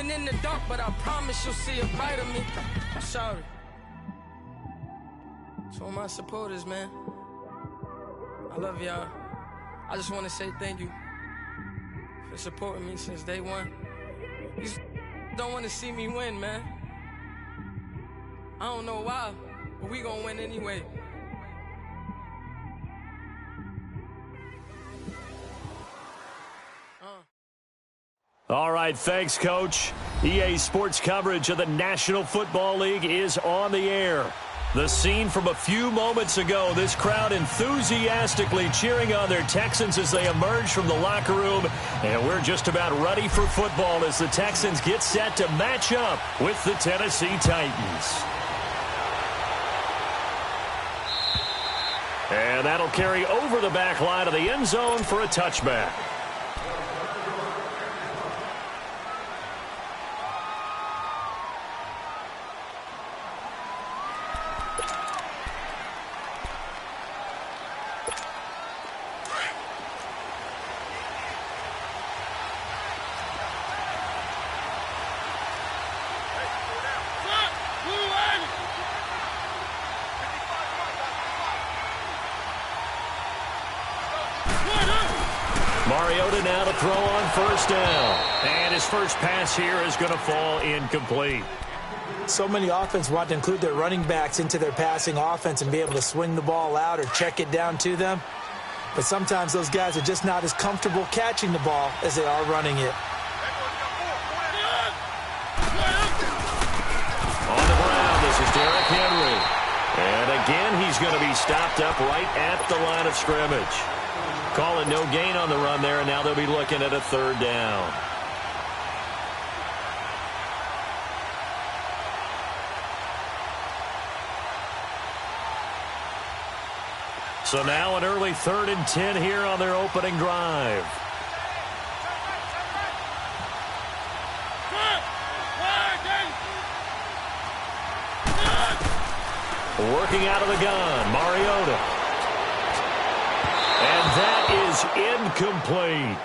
Living in the dark, but I promise you'll see a brighter me. I'm sorry. To all my supporters, man. I love y'all. I just want to say thank you for supporting me since day one. You just don't want to see me win, man. I don't know why, but we gonna win anyway. All right, thanks, Coach. EA Sports coverage of the National Football League is on the air. The scene from a few moments ago, this crowd enthusiastically cheering on their Texans as they emerge from the locker room. And we're just about ready for football as the Texans get set to match up with the Tennessee Titans. And that'll carry over the back line of the end zone for a touchback. Now to throw on first down. And his first pass here is going to fall incomplete. So many offenses want to include their running backs into their passing offense and be able to swing the ball out or check it down to them. But sometimes those guys are just not as comfortable catching the ball as they are running it. On the ground, this is Derrick Henry. And again, he's going to be stopped up right at the line of scrimmage. Calling no gain on the run there, and now they'll be looking at a third down. So now an early 3rd and 10 here on their opening drive. Working out of the gun, Mariota. And that is incomplete.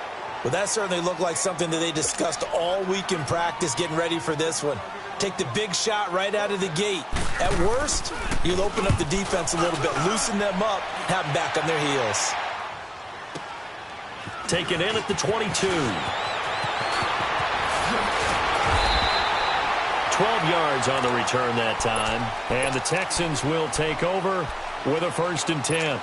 Well, that certainly looked like something that they discussed all week in practice getting ready for this one. Take the big shot right out of the gate. At worst, you'll open up the defense a little bit, loosen them up, have them back on their heels. Taken in at the 22. 12 yards on the return that time. And the Texans will take over with a 1st and 10.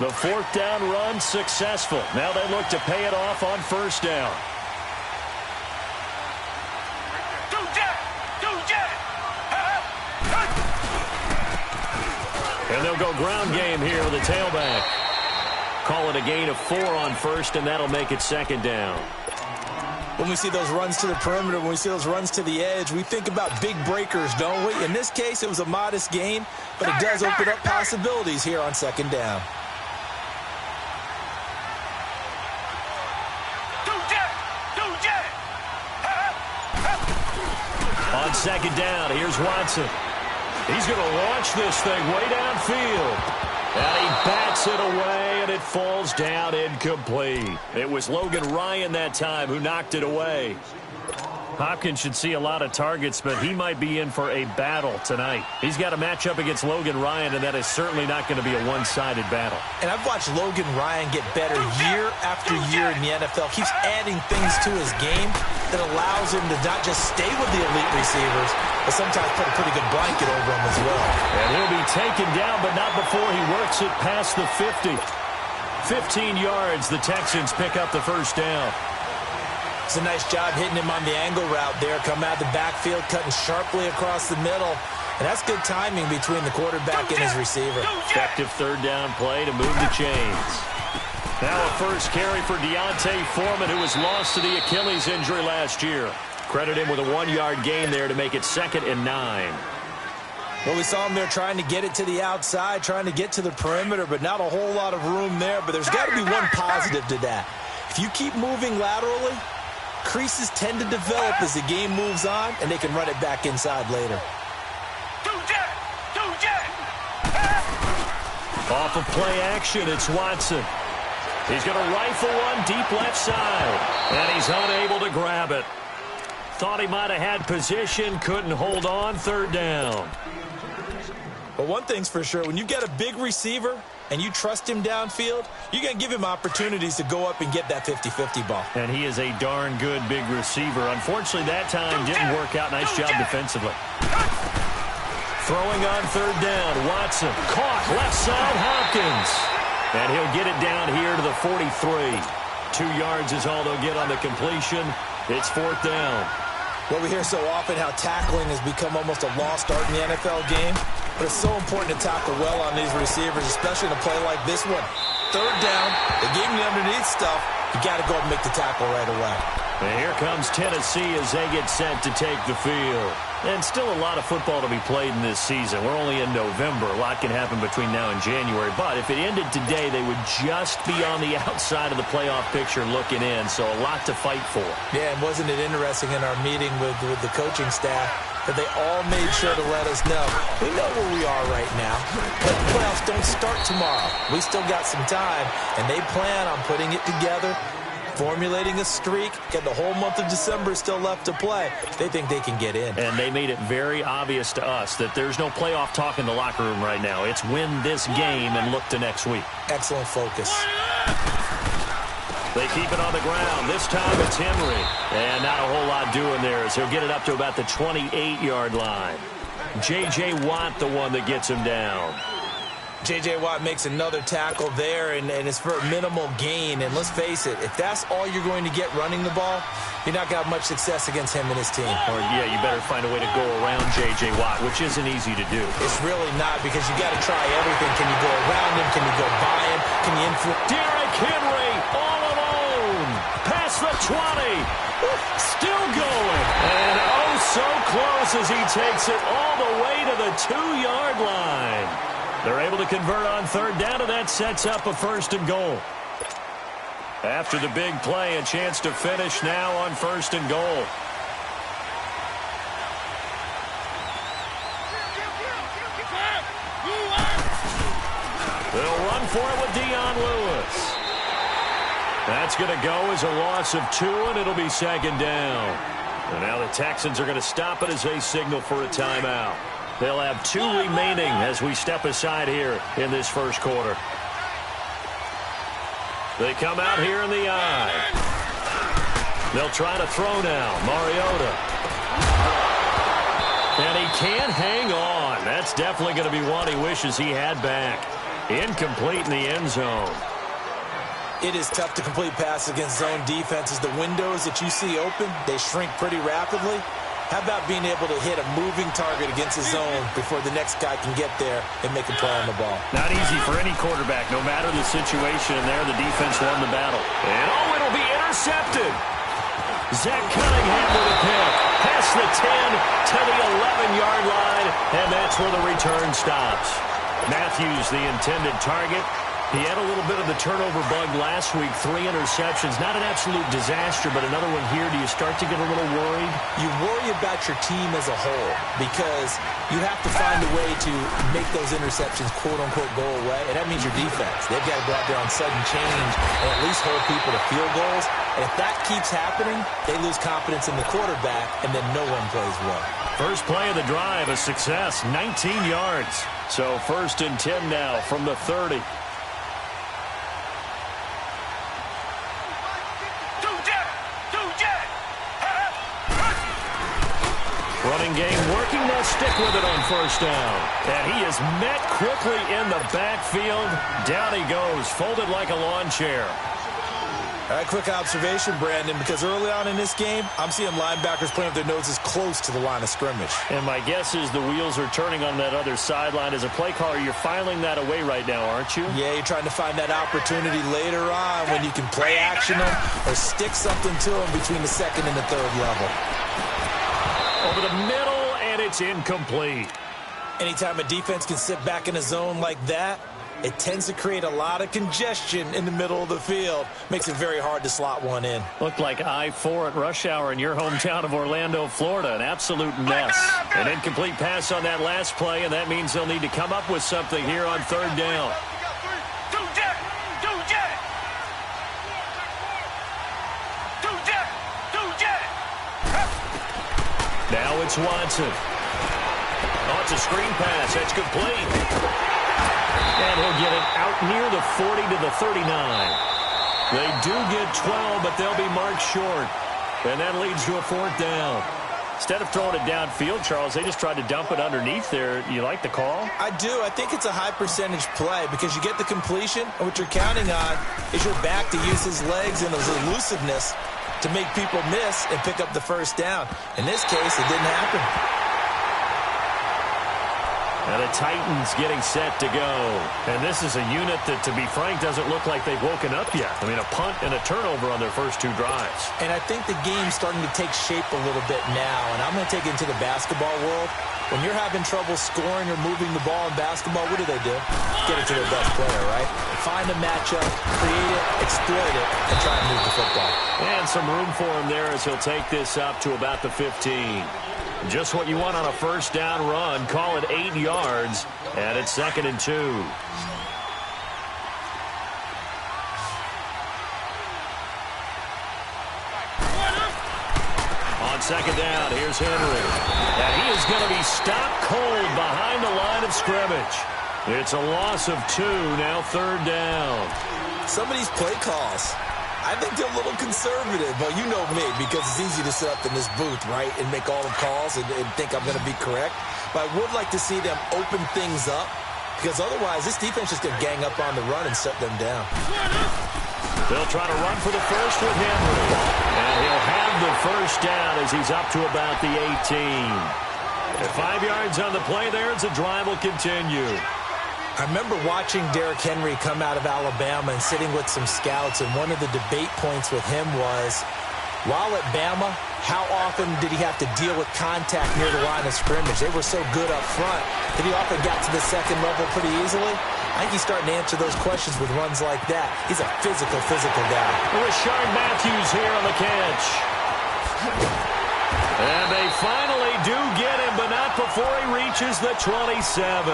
The 4th down run successful. Now they look to pay it off on first down. And they'll go ground game here with a tailback. Call it a gain of 4 on first, and that'll make it 2nd down. When we see those runs to the perimeter, when we see those runs to the edge, we think about big breakers, don't we? In this case, it was a modest gain, but it does open up possibilities here on 2nd down. On 2nd down, here's Watson. He's going to launch this thing way downfield. And he bats it away, and it falls down incomplete. It was Logan Ryan that time who knocked it away. Hopkins should see a lot of targets, but he might be in for a battle tonight. He's got a matchup against Logan Ryan, and that is certainly not going to be a one-sided battle. And I've watched Logan Ryan get better year after year in the NFL. Keeps adding things to his game that allows him to not just stay with the elite receivers, but sometimes put a pretty good blanket over them as well. And he'll be taken down, but not before he works it past the 50. 15 yards, the Texans pick up the first down. It's a nice job hitting him on the angle route there. Come out of the backfield, cutting sharply across the middle. And that's good timing between the quarterback and his receiver. Effective 3rd down play to move the chains. Now a first carry for Deontay Foreman, who was lost to the Achilles injury last year. Credit him with a 1-yard gain there to make it 2nd and 9. Well, we saw him there trying to get it to the outside, trying to get to the perimeter, but not a whole lot of room there. But there's got to be one positive to that. If you keep moving laterally, creases tend to develop as the game moves on, and they can run it back inside later. Off of play action, it's Watson. He's going to rifle one deep left side, and he's unable to grab it. Thought he might have had position, couldn't hold on, third down. But one thing's for sure, when you get a big receiver and you trust him downfield, you're going to give him opportunities to go up and get that 50-50 ball. And he is a darn good big receiver. Unfortunately, that time didn't work out. Nice job defensively. Throwing on third down, Watson. Caught, left side, Hopkins. And he'll get it down here to the 43. 2 yards is all they'll get on the completion. It's fourth down. Well, we hear so often how tackling has become almost a lost art in the NFL game. But it's so important to tackle well on these receivers, especially in a play like this one. Third down, they gave him the underneath stuff. You got to go and make the tackle right away. And here comes Tennessee as they get set to take the field. And still a lot of football to be played in this season. We're only in November. A lot can happen between now and January. But if it ended today, they would just be on the outside of the playoff picture looking in. So a lot to fight for. Yeah, and wasn't it interesting in our meeting with the coaching staff that they all made sure to let us know, we know where we are right now, but the playoffs don't start tomorrow. We still got some time, and they plan on putting it together, formulating a streak, get the whole month of December still left to play. They think they can get in. And they made it very obvious to us that there's no playoff talk in the locker room right now. It's win this game and look to next week. Excellent focus. They keep it on the ground. This time it's Henry. And not a whole lot doing there as he'll get it up to about the 28-yard line. J.J. Watt, the one that gets him down. J.J. Watt makes another tackle there, and it's for a minimal gain. And let's face it, if that's all you're going to get running the ball, you're not going to have much success against him and his team. Or, yeah, you better find a way to go around J.J. Watt, which isn't easy to do. It's really not, because you got to try everything. Can you go around him? Can you go by him? Can you influence? Derrick Henry all alone. Past the 20. Still going. And oh, so close as he takes it all the way to the 2-yard line. They're able to convert on third down, and that sets up a first and goal. After the big play, a chance to finish now on first and goal. They'll run for it with Dion Lewis. That's going to go as a loss of 2, and it'll be second down. And now the Texans are going to stop it as they signal for a timeout. They'll have 2 remaining as we step aside here in this first quarter. They come out here in the eye. They'll try to throw now. Mariota. And he can't hang on. That's definitely going to be one he wishes he had back. Incomplete in the end zone. It is tough to complete passes against zone defenses. The windows that you see open, they shrink pretty rapidly. How about being able to hit a moving target against a zone before the next guy can get there and make a play on the ball? Not easy for any quarterback, no matter the situation. And there, the defense won the battle. And oh, it'll be intercepted. Zach Cunningham with a pick. Past the 10 to the 11-yard line, and that's where the return stops. Matthews, the intended target. He had a little bit of the turnover bug last week, 3 interceptions. Not an absolute disaster, but another one here. Do you start to get a little worried? You worry about your team as a whole because you have to find a way to make those interceptions, quote-unquote, go away, and that means your defense. They've got to go out there on sudden change and at least hold people to field goals. And if that keeps happening, they lose confidence in the quarterback, and then no one plays well. First play of the drive, a success, 19 yards. So first and 10 now from the 30. Running game working. They'll stick with it on first down. And he is met quickly in the backfield. Down he goes, folded like a lawn chair. All right, quick observation, Brandon, because early on in this game, I'm seeing linebackers playing with their noses close to the line of scrimmage. And my guess is the wheels are turning on that other sideline. As a play caller, you're filing that away right now, aren't you? Yeah, you're trying to find that opportunity later on when you can play action them or stick something to them between the second and the third level. Over the middle, and it's incomplete. Anytime a defense can sit back in a zone like that, it tends to create a lot of congestion in the middle of the field. Makes it very hard to slot one in. Looked like I-4 at rush hour in your hometown of Orlando, Florida. An absolute mess. An incomplete pass on that last play, and that means they'll need to come up with something here on third down. Now it's Watson. Oh, it's a screen pass. That's complete. And he'll get it out near the 40 to the 39. They do get 12, but they'll be marked short. And that leads to a 4th down. Instead of throwing it downfield, Charles, they just tried to dump it underneath there. You like the call? I do. I think it's a high-percentage play because you get the completion, and what you're counting on is your back to use his legs and his elusiveness to make people miss and pick up the 1st down. In this case, it didn't happen. And the Titans getting set to go. And this is a unit that, to be frank, doesn't look like they've woken up yet. I mean, a punt and a turnover on their first 2 drives. And I think the game's starting to take shape a little bit now. And I'm going to take it into the basketball world. When you're having trouble scoring or moving the ball in basketball, what do? Get it to their best player, right? Find a matchup, create it, exploit it, and try and move the football. And some room for him there as he'll take this up to about the 15. Just what you want on a 1st down run. Call it 8 yards, and it's 2nd and 2. On 2nd down, here's Henry. And he is going to be stopped cold behind the line of scrimmage. It's a loss of 2, now 3rd down. Some of these play calls, I think they're a little conservative, but you know me, because it's easy to sit up in this booth, right, and make all the calls and think I'm going to be correct. But I would like to see them open things up, because otherwise this defense is going to gang up on the run and shut them down. They'll try to run for the first with Henry. And he'll have the 1st down as he's up to about the 18. At 5 yards on the play there as the drive will continue. I remember watching Derrick Henry come out of Alabama and sitting with some scouts, and one of the debate points with him was, while at Bama, how often did he have to deal with contact near the line of scrimmage? They were so good up front that he often got to the 2nd level pretty easily. I think he's starting to answer those questions with runs like that. He's a physical guy. Rashard Matthews here on the catch. And they finally do get him, but not before he reaches the 27.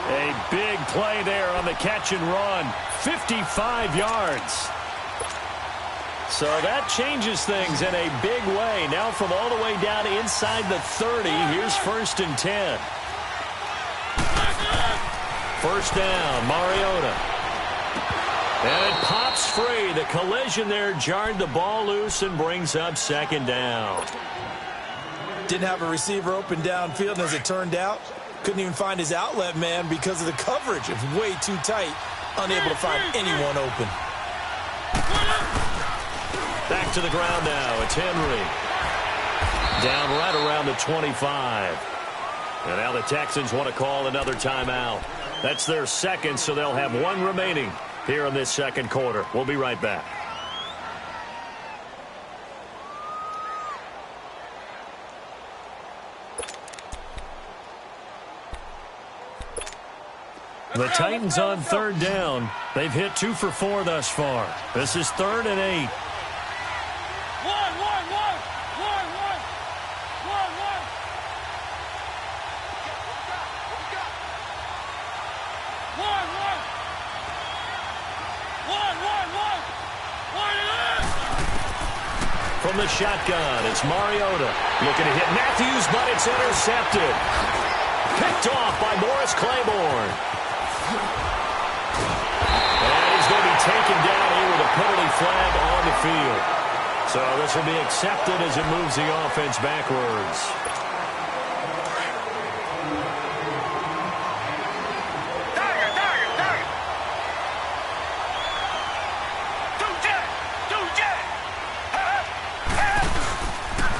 A big play there on the catch and run. 55 yards. So that changes things in a big way. Now from all the way down inside the 30, here's 1st and 10. 1st down, Mariota. And it pops free. The collision there jarred the ball loose and brings up 2nd down. Didn't have a receiver open downfield, and as it turned out, couldn't even find his outlet man because of the coverage. It was way too tight, unable to find anyone open. Back to the ground now. It's Henry. Down right around the 25. And now the Texans want to call another timeout. That's their 2nd, so they'll have 1 remaining here in this 2nd quarter. We'll be right back. The Titans on 3rd down. They've hit 2 for 4 thus far. This is 3rd and 8. From the shotgun, it's Mariota. Looking to hit Matthews, but it's intercepted. Picked off by Morris Claiborne. And he's going to be taken down here with a penalty flag on the field. So this will be accepted as it moves the offense backwards.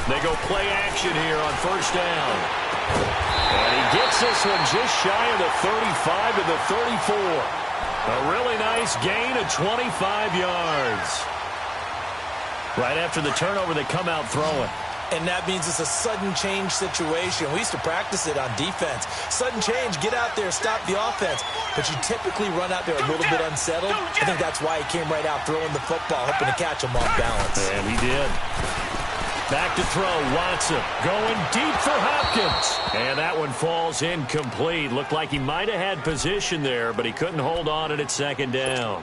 They go play action here on 1st down. And he gets this one just shy of the 35 to the 34. A really nice gain of 25 yards. Right after the turnover, they come out throwing. And that means it's a sudden change situation. We used to practice it on defense. Sudden change, get out there, stop the offense. But you typically run out there a little bit unsettled. I think that's why he came right out throwing the football, hoping to catch him off balance. And he did. Back to throw, Watson going deep for Hopkins. And that one falls incomplete. Looked like he might have had position there, but he couldn't hold on it at 2nd down.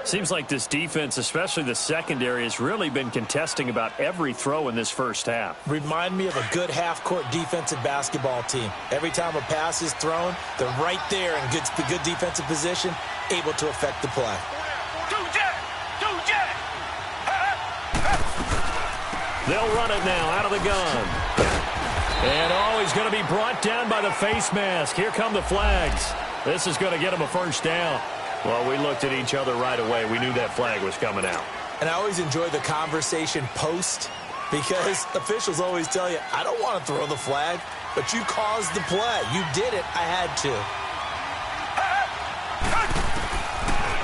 Seems like this defense, especially the secondary, has really been contesting about every throw in this first half. Remind me of a good half-court defensive basketball team. Every time a pass is thrown, they're right there in good defensive position, able to affect the play. They'll run it now out of the gun. And he's going to be brought down by the face mask. Here come the flags. This is going to get him a first down. Well, we looked at each other right away. We knew that flag was coming out. And I always enjoy the conversation post because officials always tell you, I don't want to throw the flag, but you caused the play. You did it. I had to.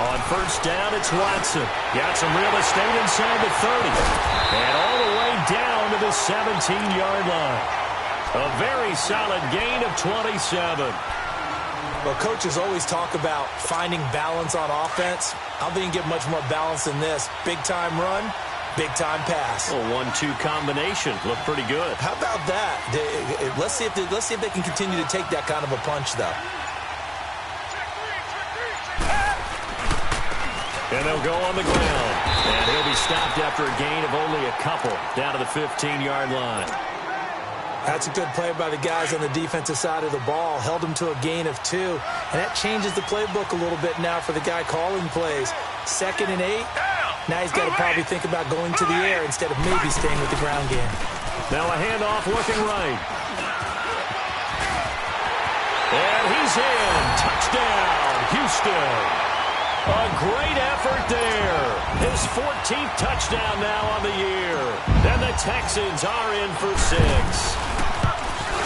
On first down, it's Watson. Got some real estate inside the 30. And all the way down to the 17-yard line. A very solid gain of 27. Well, coaches always talk about finding balance on offense. I don't think you can get much more balance than this. Big-time run, big-time pass. A 1-2 combination. Looked pretty good. How about that? Let's see if they can continue to take that kind of a punch, though. And they'll go on the ground. And he'll be stopped after a gain of only a couple down to the 15-yard line. That's a good play by the guys on the defensive side of the ball. Held them to a gain of 2. And that changes the playbook a little bit now for the guy calling plays. 2nd and 8. Now he's got to probably think about going to the air instead of maybe staying with the ground game. Now a handoff looking right. And he's in. Touchdown, Houston. A great effort there. His 14th touchdown now on the year. And the Texans are in for 6.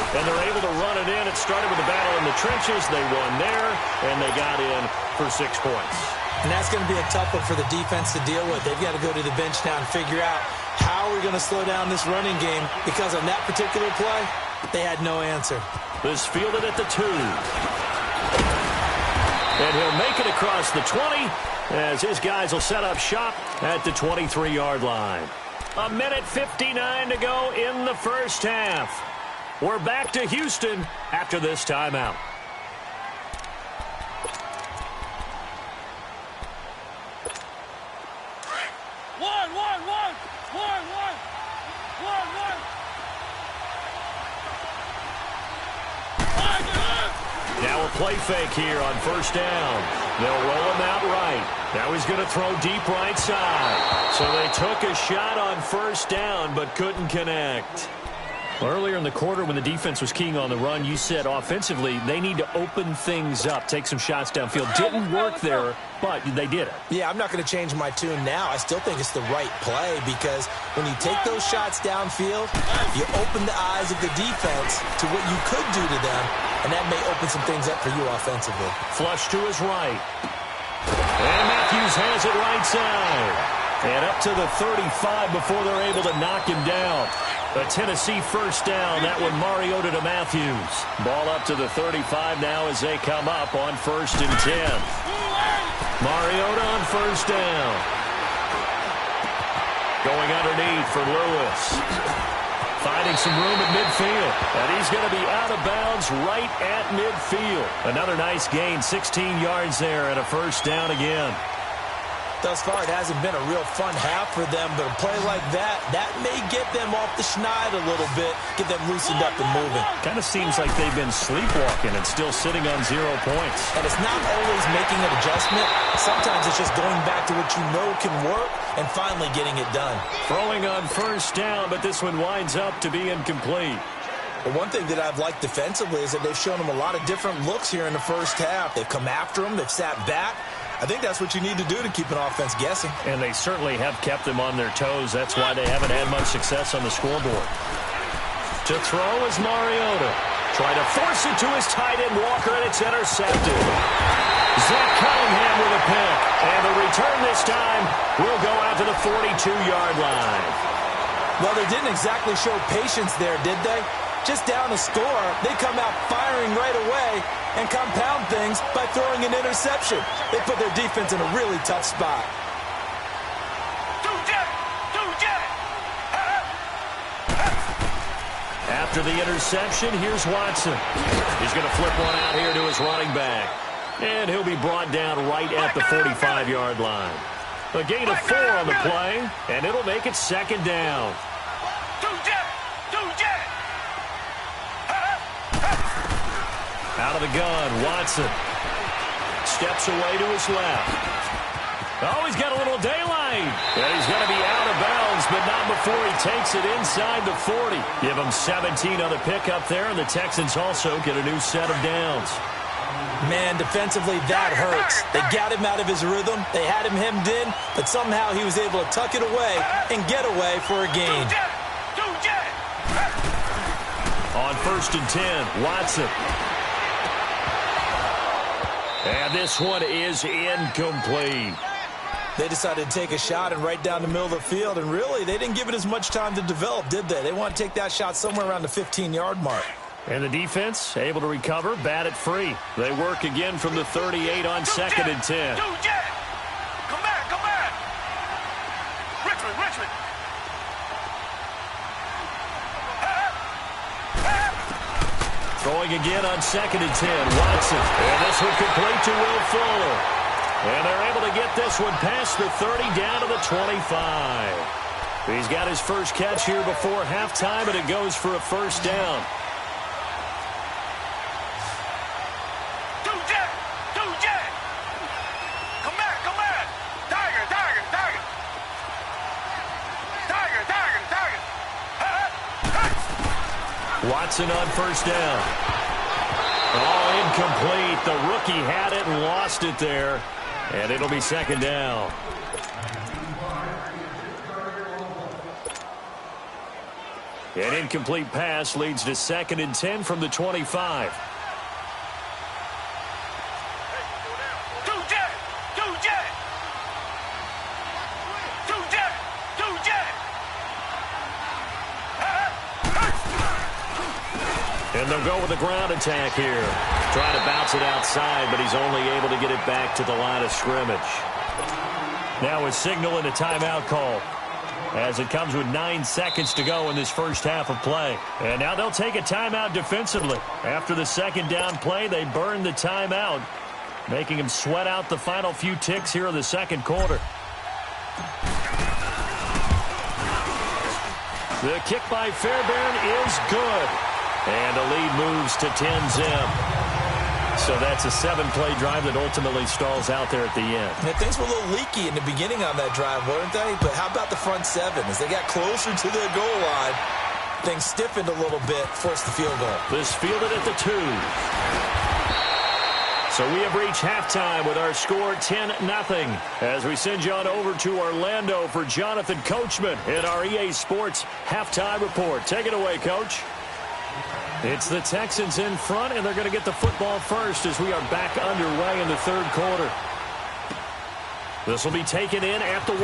And they're able to run it in. It started with a battle in the trenches. They won there, and they got in for 6 points. And that's going to be a tough one for the defense to deal with. They've got to go to the bench now and figure out how we're going to slow down this running game, because on that particular play, they had no answer. This fielded at the 2. And he'll make it across the 20 as his guys will set up shop at the 23-yard line. 1:59 to go in the first half. We're back to Houston after this timeout. Now a play fake here on first down. They'll roll him out right. Now he's going to throw deep right side. So they took a shot on first down but couldn't connect. Earlier in the quarter when the defense was keying on the run, you said offensively they need to open things up, take some shots downfield. Didn't work there, but they did it. Yeah, I'm not going to change my tune now. I still think it's the right play because when you take those shots downfield, you open the eyes of the defense to what you could do to them, and that may open some things up for you offensively. Flush to his right. And Matthews has it right side. And up to the 35 before they're able to knock him down. A Tennessee first down. That one Mariota to Matthews. Ball up to the 35 now as they come up on 1st and 10. Mariota on first down. Going underneath for Lewis. Finding some room at midfield. And he's going to be out of bounds right at midfield. Another nice gain, 16 yards there and a first down again. Thus far, it hasn't been a real fun half for them, but a play like that may get them off the schneid a little bit, get them loosened up and moving. Kind of seems like they've been sleepwalking and still sitting on 0 points. And it's not always making an adjustment. Sometimes it's just going back to what you know can work and finally getting it done. Throwing on first down, but this one winds up to be incomplete. But one thing that I've liked defensively is that they've shown them a lot of different looks here in the first half. They've come after them. They've sat back. I think that's what you need to do to keep an offense guessing. And they certainly have kept them on their toes. That's why they haven't had much success on the scoreboard. To throw is Mariota. Try to force it to his tight end Walker, and it's intercepted. Zach Cunningham with a pick. And the return this time will go out to the 42-yard line. Well, they didn't exactly show patience there, did they? Just down a score, they come out firing right away and compound things by throwing an interception. They put their defense in a really tough spot. After the interception, here's Watson. He's going to flip one out here to his running back. And he'll be brought down right at the 45-yard line. A gain of 4 on the play, and it'll make it second down. Out of the gun, Watson. Steps away to his left. Oh, he's got a little daylight. And he's going to be out of bounds, but not before he takes it inside the 40. Give him 17 on the pickup there, and the Texans also get a new set of downs. Man, defensively, that hurts. They got him out of his rhythm. They had him hemmed in, but somehow he was able to tuck it away and get away for a gain. On 1st and 10, Watson. And this one is incomplete. They decided to take a shot and right down the middle of the field, and really, they didn't give it as much time to develop, did they? They want to take that shot somewhere around the 15-yard mark. And the defense able to recover, bat it free. They work again from the 38 on 2nd and 10. Come back. Richmond. Throwing again on 2nd and 10, Watson. And this one complete to Will Fuller. And they're able to get this one past the 30 down to the 25. He's got his first catch here before halftime, and it goes for a first down. Watson on first down. Oh, incomplete. The rookie had it and lost it there. And it'll be second down. An incomplete pass leads to 2nd and 10 from the 25. And they'll go with a ground attack here. Trying to bounce it outside, but he's only able to get it back to the line of scrimmage. Now a signal and a timeout call, as it comes with 9 seconds to go in this first half of play. And now they'll take a timeout defensively. After the second down play, they burn the timeout, making them sweat out the final few ticks here in the second quarter. The kick by Fairbairn is good. And the lead moves to 10-zip. So that's a 7-play drive that ultimately stalls out there at the end. Yeah, things were a little leaky in the beginning on that drive, weren't they? But how about the front 7? As they got closer to the goal line, things stiffened a little bit, forced the field goal. This fielded at the 2. So we have reached halftime with our score 10-0. As we send you on over to Orlando for Jonathan Coachman in our EA Sports Halftime Report. Take it away, Coach. It's the Texans in front, and they're going to get the football first as we are back underway in the third quarter. This will be taken in at the 1.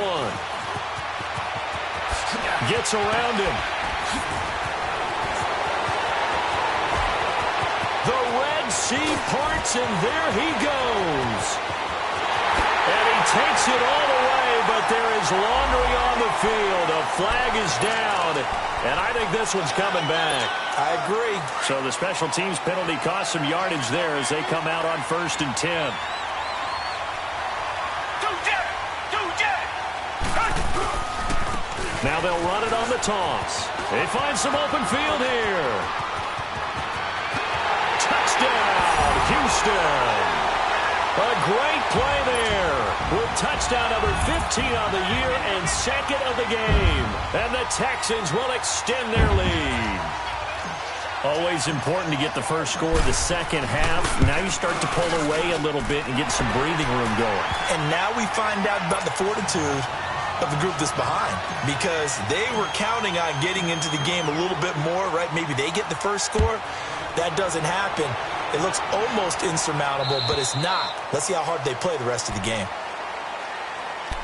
Gets around him. The Red Sea parts, and there he goes. And he takes it all the way, but there is laundry on the field. A flag is down, and I think this one's coming back. I agree. So the special teams penalty cost some yardage there as they come out on 1st and 10. Now they'll run it on the toss. They find some open field here. Touchdown, Houston. A great play there with touchdown number 15 on the year and 2nd of the game. And the Texans will extend their lead. Always important to get the first score of the second half. Now you start to pull away a little bit and get some breathing room going. And now we find out about the fortitude of the group that's behind, because they were counting on getting into the game a little bit more, right? Maybe they get the first score. That doesn't happen. It looks almost insurmountable, but it's not. Let's see how hard they play the rest of the game.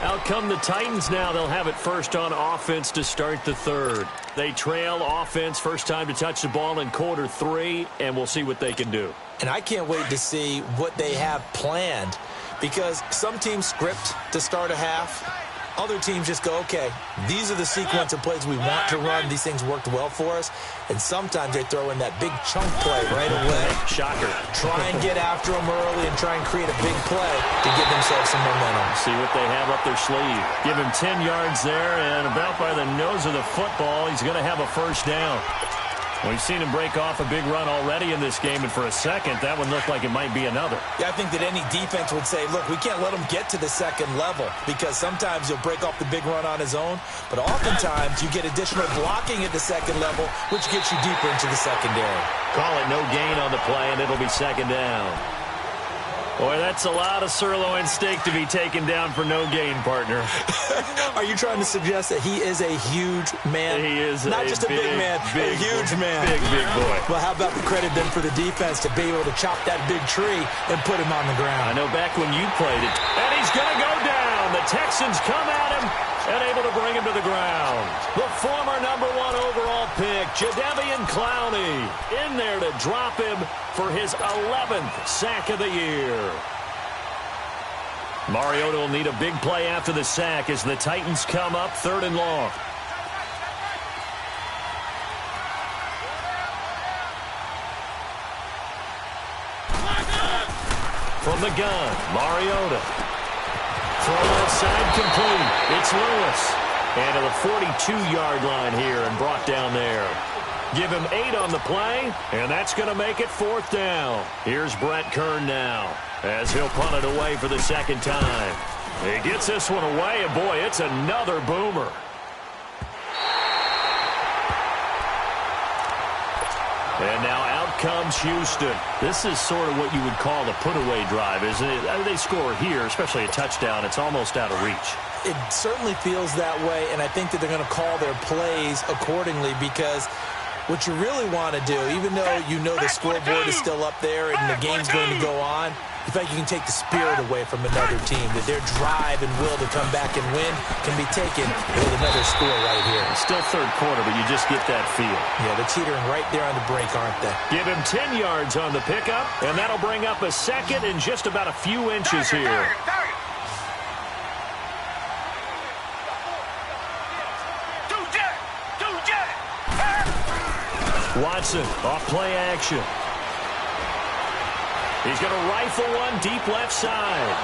Out come the Titans now. They'll have it first on offense to start the third. They trail offense first time to touch the ball in quarter 3, and we'll see what they can do. And I can't wait to see what they have planned, because some teams script to start a half. Other teams just go, okay, these are the sequence of plays we want to run. These things worked well for us. And sometimes they throw in that big chunk play right away. Shocker. Try and get after them early and try and create a big play to give themselves some momentum. See what they have up their sleeve. Give him 10 yards there, and about by the nose of the football, he's going to have a first down. We've seen him break off a big run already in this game, and for a second, that one looked like it might be another. Yeah, I think that any defense would say, look, we can't let him get to the second level because sometimes he'll break off the big run on his own, but oftentimes you get additional blocking at the second level, which gets you deeper into the secondary. Call it no gain on the play, and it'll be second down. Boy, that's a lot of sirloin steak to be taken down for no gain, partner. Are you trying to suggest that he is a huge man? He is not just a big man, a huge man. Big boy. Well, how about the credit then for the defense to be able to chop that big tree and put him on the ground? I know back when you played it. And he's going to go down. The Texans come at him and able to bring him to the ground. The former #1 overall pick, Jadeveon Clowney, in there to drop him for his 11th sack of the year. Mariota will need a big play after the sack as the Titans come up 3rd and long. From the gun, Mariota. Throw outside complete. It's Lewis. And to the 42-yard line here and brought down there. Give him 8 on the play, and that's going to make it 4th down. Here's Brett Kern now as he'll punt it away for the second time. He gets this one away, and boy, it's another boomer. And now out comes Houston. This is sort of what you would call a put-away drive, isn't it? I mean, they score here, especially a touchdown. It's almost out of reach. It certainly feels that way, and I think that they're going to call their plays accordingly because what you really want to do, even though you know the scoreboard is still up there and the game's going to go on, you feel like you can take the spirit away from another team, that their drive and will to come back and win can be taken with another score right here. It's still 3rd quarter, but you just get that feel. Yeah, they're teetering right there on the break, aren't they? Give him 10 yards on the pickup, and that'll bring up a second and just about a few inches here. Watson, off play action. He's going to rifle one deep left side.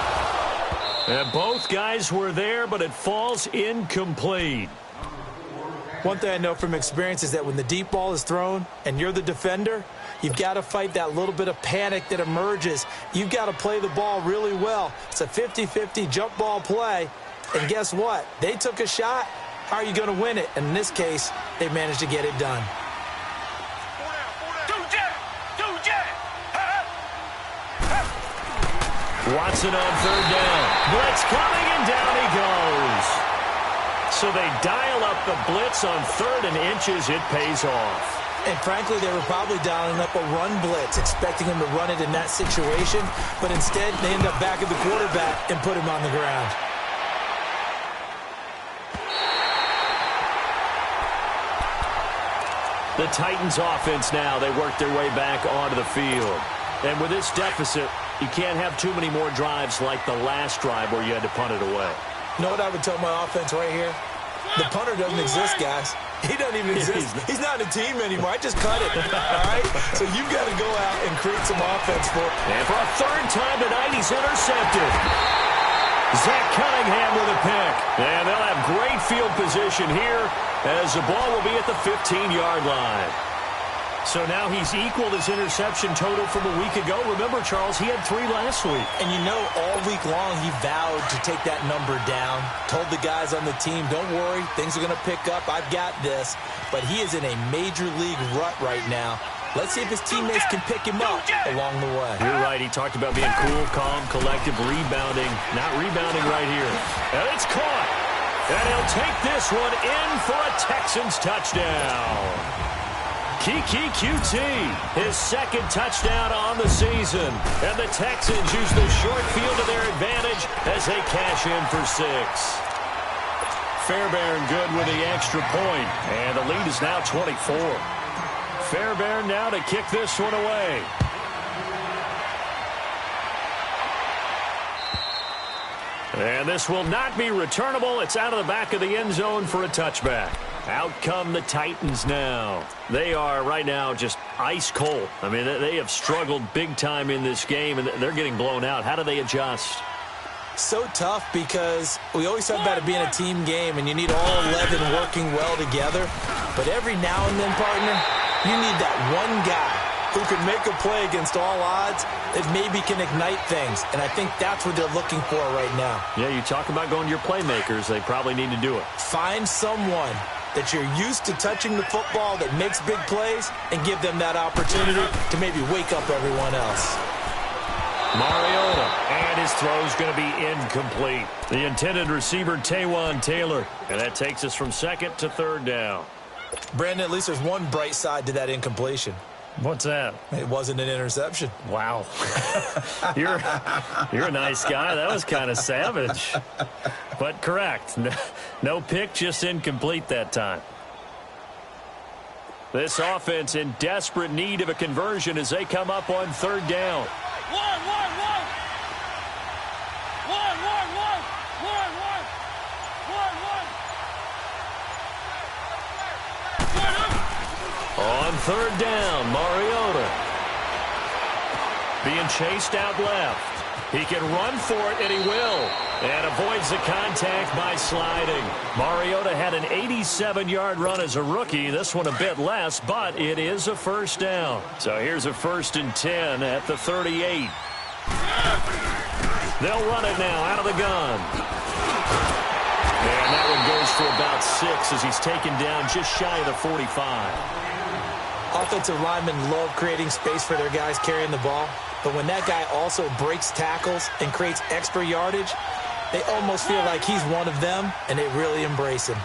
And both guys were there, but it falls incomplete. One thing I know from experience is that when the deep ball is thrown and you're the defender, you've got to fight that little bit of panic that emerges. You've got to play the ball really well. It's a 50-50 jump ball play. And guess what? They took a shot. How are you going to win it? And in this case, they managed to get it done. Watson on 3rd down. Blitz coming, and down he goes. So they dial up the blitz on 3rd and inches. It pays off. And frankly, they were probably dialing up a run blitz, expecting him to run it in that situation. But instead, they end up back at the quarterback and put him on the ground. The Titans offense now, they work their way back onto the field. And with this deficit, you can't have too many more drives like the last drive where you had to punt it away. You know what I would tell my offense right here? The punter doesn't exist, guys. He doesn't even exist. He's not a team anymore. I just cut it, all right? So you've got to go out and create some offense for it. And for a 3rd time tonight, he's intercepted. Zach Cunningham with a pick. And they'll have great field position here as the ball will be at the 15-yard line. So now he's equaled his interception total from a week ago. Remember, Charles, he had 3 last week. And you know, all week long he vowed to take that number down. Told the guys on the team, don't worry, things are going to pick up. I've got this. But he is in a major league rut right now. Let's see if his teammates can pick him up along the way. You're right. He talked about being cool, calm, collective, rebounding. Not rebounding right here. And it's caught. And he'll take this one in for a Texans touchdown. Kiki QT, his 2nd touchdown on the season. And the Texans use the short field to their advantage as they cash in for 6. Fairbairn good with the extra point. And the lead is now 24. Fairbairn now to kick this one away. And this will not be returnable. It's out of the back of the end zone for a touchback. Out come the Titans now. They are right now just ice cold. I mean, they have struggled big time in this game, and they're getting blown out. How do they adjust? So tough because we always talk about it being a team game, and you need all 11 working well together. But every now and then, partner, you need that one guy who can make a play against all odds that maybe can ignite things. And I think that's what they're looking for right now. Yeah, you talk about going to your playmakers. They probably need to do it. Find someone that you're used to touching the football that makes big plays and give them that opportunity to maybe wake up everyone else. Mariota, and his throw's going to be incomplete. The intended receiver, Taywan Taylor. And that takes us from second to third down. Brandon, at least there's one bright side to that incompletion. What's that? It wasn't an interception. Wow. You're a nice guy. That was kind of savage. But correct. No pick, just incomplete that time. This offense in desperate need of a conversion as they come up on third down. On third down, Mariota being chased out left. He can run for it, and he will. And avoids the contact by sliding. Mariota had an 87-yard run as a rookie. This one a bit less, but it is a first down. So here's a 1st and 10 at the 38. They'll run it now out of the gun. And that one goes for about 6 as he's taken down just shy of the 45. Offensive linemen love creating space for their guys carrying the ball, but when that guy also breaks tackles and creates extra yardage, they almost feel like he's one of them, and they really embrace him.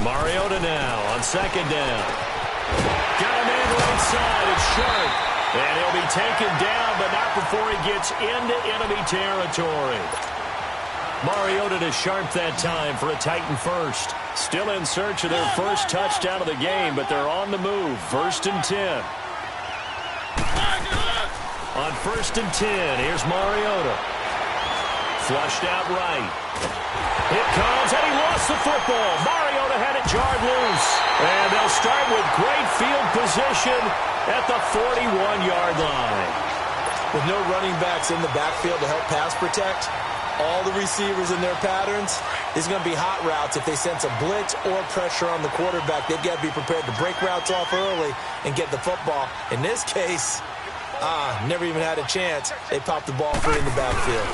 Mariota now on second down. Got him in right side. It's Sharp. And he'll be taken down, but not before he gets into enemy territory. Mariota to Sharp that time for a Titan first. Still in search of their first touchdown of the game, but they're on the move. 1st and 10. On 1st and 10, here's Mariota. Flushed out right. It comes, and he lost the football. Mariota had it jarred loose. And they'll start with great field position at the 41-yard line. With no running backs in the backfield to help pass protect, all the receivers in their patterns, there's going to be hot routes. If they sense a blitz or pressure on the quarterback, they've got to be prepared to break routes off early and get the football. In this case, never even had a chance. They popped the ball free in the backfield.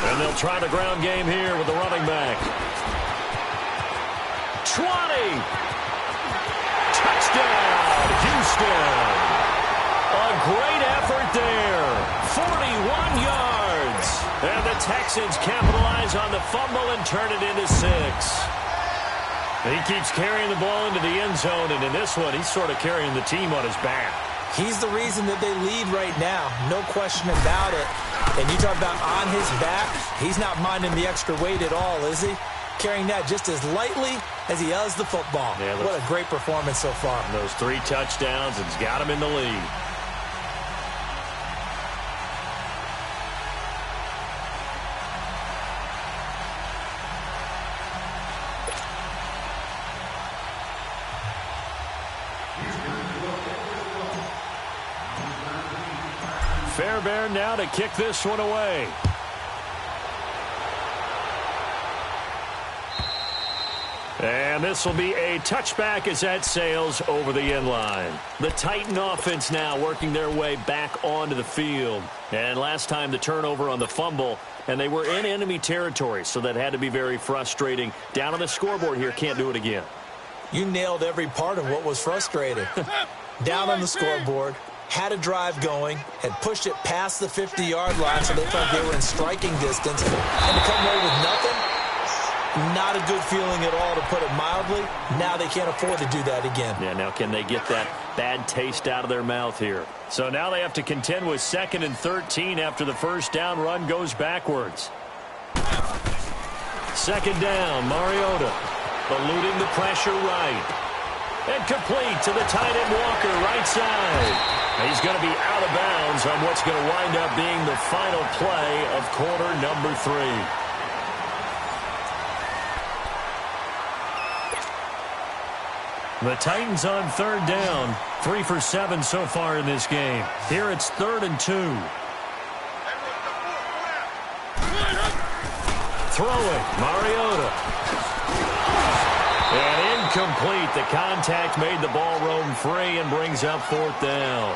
And they'll try the ground game here with the running back. 20. Touchdown, Houston. A great effort there. 41 yards. And the Texans capitalize on the fumble and turn it into 6. He keeps carrying the ball into the end zone, and in this one, he's sort of carrying the team on his back. He's the reason that they lead right now. No question about it. And you talk about on his back, he's not minding the extra weight at all, is he? Carrying that just as lightly as he does the football. Yeah, what a great performance so far. Those 3 touchdowns, it's got him in the lead. Fairbairn now to kick this one away. And this will be a touchback as that sails over the end line. The Titan offense now working their way back onto the field. And last time the turnover on the fumble, and they were in enemy territory, so that had to be very frustrating. Down on the scoreboard here, can't do it again. You nailed every part of what was frustrating. Down on the scoreboard, had a drive going, had pushed it past the 50-yard line so they thought they were in striking distance, and to come away with nothing, not a good feeling at all, to put it mildly. Now they can't afford to do that again. Yeah, now can they get that bad taste out of their mouth here? So now they have to contend with 2nd and 13 after the first down run goes backwards. 2nd down, Mariota eluding the pressure right. And complete to the tight end Walker, right side. He's going to be out of bounds on what's going to wind up being the final play of quarter number 3. The Titans on third down. 3 for 7 so far in this game. Here it's 3rd and 2. Throwing, Mariota. And incomplete. The contact made the ball roam free and brings up 4th down.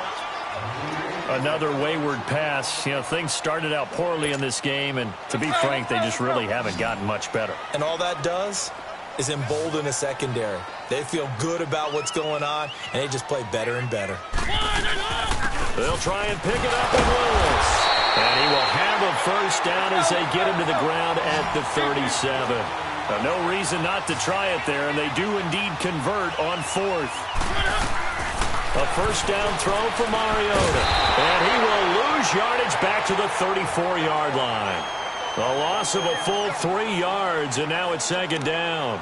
Another wayward pass. You know, things started out poorly in this game, and to be frank, they just really haven't gotten much better. And all that does is embolden a secondary. They feel good about what's going on, and they just play better and better. They'll try and pick it up with Willis. And he will have a first down as they get him to the ground at the 37. No reason not to try it there, and they do indeed convert on 4th. A first down throw for Mariota. And he will lose yardage back to the 34-yard line. A loss of a full 3 yards, and now it's 2nd down.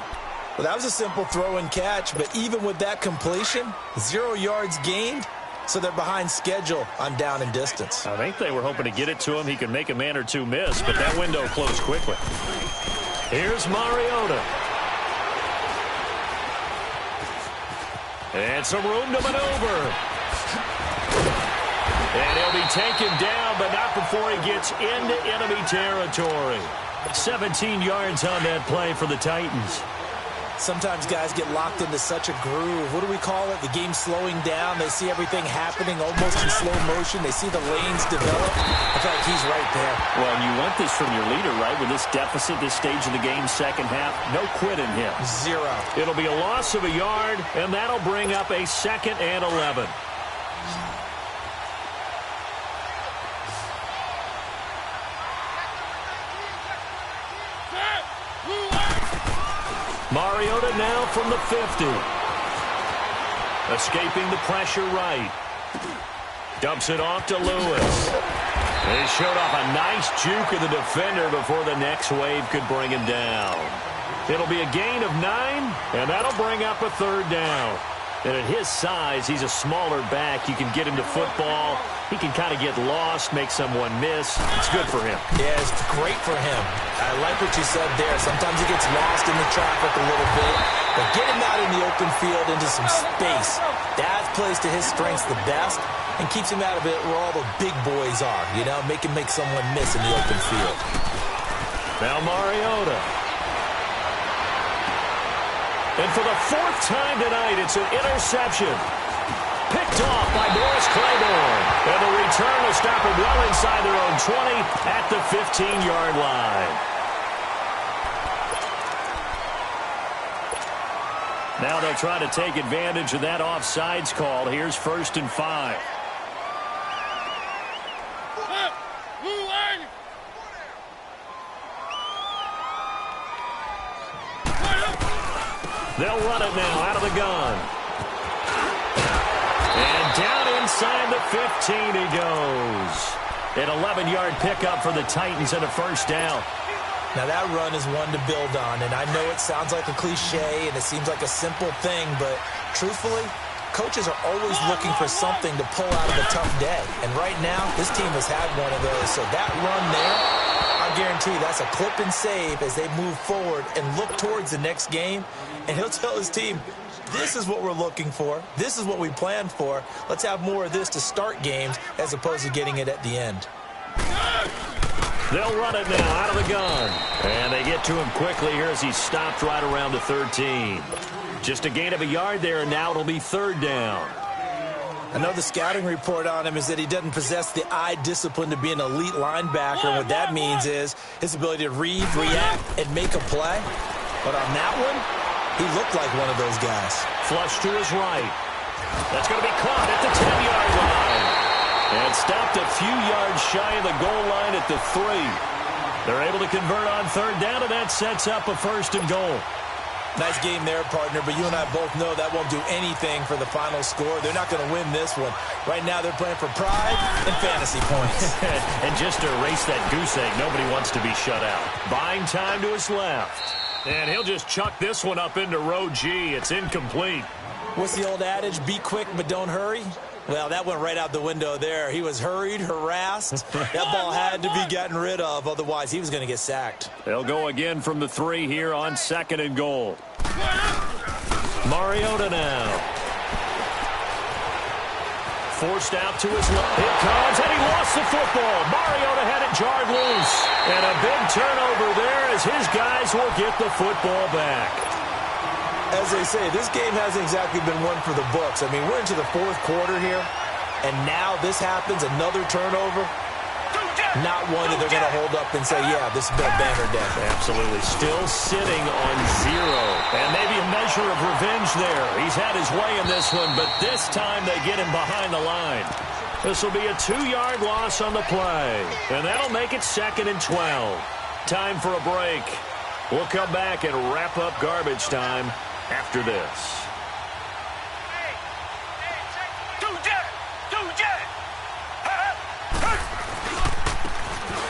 Well, that was a simple throw and catch, but even with that completion, 0 yards gained, so they're behind schedule on down and distance. I think they were hoping to get it to him. He could make a man or two miss, but that window closed quickly. Here's Mariota. And some room to maneuver. And he'll be taken down, but not before he gets into enemy territory. 17 yards on that play for the Titans. Sometimes guys get locked into such a groove. What do we call it? The game's slowing down. They see everything happening almost in slow motion. They see the lanes develop. I feel like he's right there. Well, and you want this from your leader, right? With this deficit, this stage of the game, second half, no quit in him. 0. It'll be a loss of a yard, and that'll bring up a 2nd and 11. Mariota now from the 50. Escaping the pressure right. Dumps it off to Lewis. He showed off a nice juke of the defender before the next wave could bring him down. It'll be a gain of 9, and that'll bring up a 3rd down. And at his size, he's a smaller back. You can get him to football. He can kind of get lost, make someone miss. It's good for him. Yeah, it's great for him. I like what you said there. Sometimes he gets lost in the traffic a little bit. But get him out in the open field into some space. That plays to his strengths the best and keeps him out of it where all the big boys are. You know, make someone miss in the open field. Now Mariota. And for the 4th time tonight, it's an interception. Picked off by Morris Claiborne. And the return will stop him well inside their own 20 at the 15-yard line. Now they'll try to take advantage of that offsides call. Here's 1st and 5. They'll run it now out of the gun. And down inside the 15 he goes. An 11-yard pickup for the Titans and a first down. Now that run is one to build on, and I know it sounds like a cliche and it seems like a simple thing, but truthfully, coaches are always looking for something to pull out of a tough day. And right now, this team has had one of those. So that run there, I guarantee that's a clip and save as they move forward and look towards the next game. And he'll tell his team, this is what we're looking for. This is what we planned for. Let's have more of this to start games as opposed to getting it at the end. They'll run it now out of the gun. And they get to him quickly here as he's stopped right around the 13. Just a gain of a yard there, and now it'll be 3rd down. I know the scouting report on him is that he doesn't possess the eye discipline to be an elite linebacker. And what that means is his ability to read, react, and make a play. But on that one, he looked like one of those guys. Flush to his right. That's going to be caught at the 10-yard line. And stopped a few yards shy of the goal line at the 3. They're able to convert on 3rd down, and that sets up a 1st and goal. Nice game there, partner, but you and I both know that won't do anything for the final score. They're not going to win this one. Right now they're playing for pride and fantasy points. And just to erase that goose egg, nobody wants to be shut out. Buying time to his left. And he'll just chuck this one up into row G. It's incomplete. What's the old adage? Be quick, but don't hurry. Well, that went right out the window there. He was hurried, harassed. That ball had to be gotten rid of. Otherwise, he was going to get sacked. They'll go again from the 3 here on 2nd and goal. Mariota now. Forced out to his left. It comes, and he lost the football. Mariota had it jarred loose. And a big turnover there as his guys will get the football back. As they say, this game hasn't exactly been one for the books. I mean, we're into the 4th quarter here, and now this happens, another turnover. Not one that they're going to hold up and say, yeah, this has been a banner day. Absolutely. Still sitting on 0. And maybe a measure of revenge there. He's had his way in this one, but this time they get him behind the line. This will be a 2-yard loss on the play. And that'll make it 2nd and 12. Time for a break. We'll come back and wrap up garbage time after this.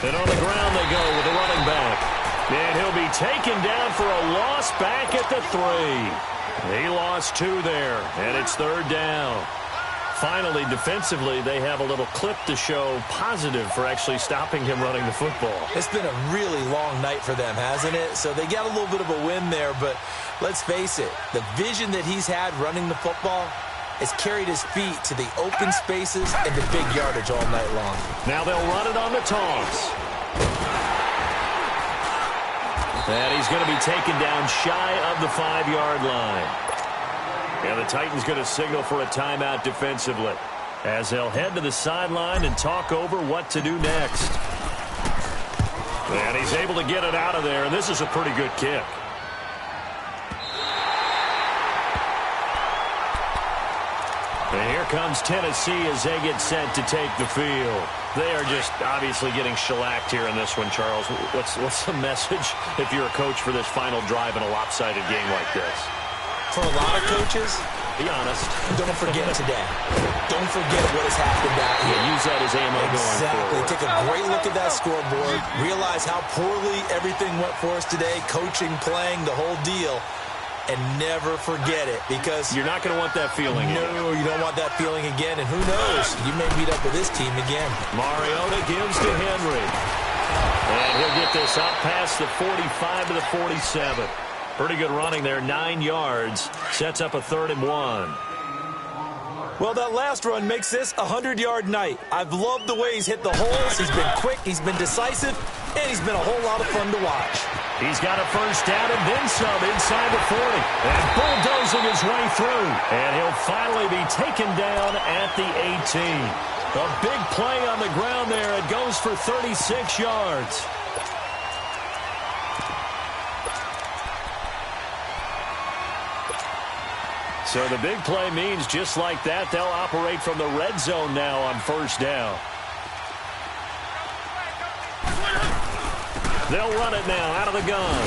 And on the ground they go with the running back. And he'll be taken down for a loss back at the 3. He lost 2 there, and it's 3rd down. Finally, defensively, they have a little clip to show positive for actually stopping him running the football. It's been a really long night for them, hasn't it? So they got a little bit of a win there, but let's face it, the vision that he's had running the football has carried his feet to the open spaces and the big yardage all night long. Now they'll run it on the toss. And he's going to be taken down shy of the 5-yard line. And the Titans going to signal for a timeout defensively as they'll head to the sideline and talk over what to do next. And he's able to get it out of there, and this is a pretty good kick. And here comes Tennessee as they get set to take the field. They are just obviously getting shellacked here in this one, Charles. What's the message if you're a coach for this final drive in a lopsided game like this? For a lot of coaches, be honest, don't forget today. Don't forget what has happened out here. Yeah, use that as ammo going forward. Take a great look at that scoreboard. Realize how poorly everything went for us today. Coaching, playing, the whole deal. And never forget it, because you're not going to want that feeling again. No, you don't want that feeling again. And who knows? You may meet up with this team again. Mariota gives to Henry. And he'll get this up past the 45 to the 47. Pretty good running there, 9 yards. Sets up a 3rd and 1. Well, that last run makes this a 100-yard night. I've loved the way he's hit the holes. He's been quick, he's been decisive, and he's been a whole lot of fun to watch. He's got a 1st down and then some inside the 40. And bulldozing his way through. And he'll finally be taken down at the 18. A big play on the ground there. It goes for 36 yards. So the big play means just like that, they'll operate from the red zone now on 1st down. They'll run it now out of the gun.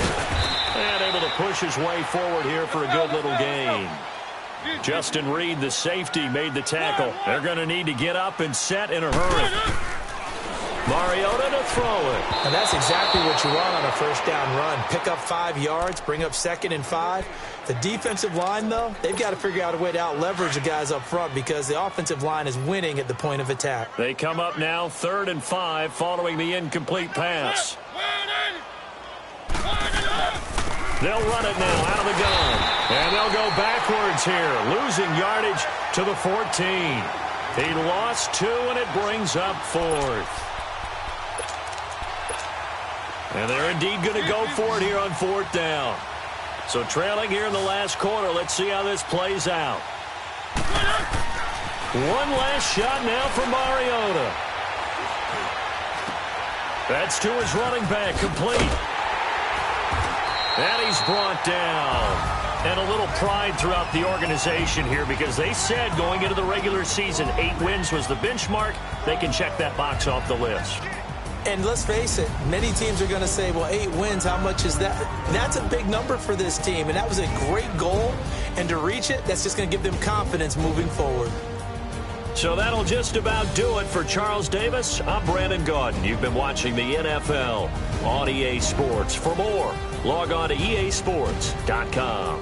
And able to push his way forward here for a good little gain. Justin Reed, the safety, made the tackle. They're going to need to get up and set in a hurry. Mariota to throw it. And that's exactly what you want on a 1st down run. Pick up 5 yards, bring up 2nd and 5. The defensive line, though, they've got to figure out a way to out-leverage the guys up front because the offensive line is winning at the point of attack. They come up now 3rd and 5 following the incomplete pass. They'll run it now out of the gun. And they'll go backwards here, losing yardage to the 14. He lost 2, and it brings up 4th. And they're indeed going to go for it here on 4th down. So trailing here in the last quarter. Let's see how this plays out. One last shot now for Mariota. That's to his running back, complete. And he's brought down. And a little pride throughout the organization here because they said going into the regular season, 8 wins was the benchmark. They can check that box off the list. And let's face it, many teams are going to say, well, 8 wins, how much is that? That's a big number for this team, and that was a great goal. And to reach it, that's just going to give them confidence moving forward. So that'll just about do it for Charles Davis. I'm Brandon Gaudin. You've been watching the NFL on EA Sports. For more, log on to easports.com.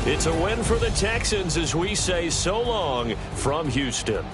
It's a win for the Texans as we say so long from Houston.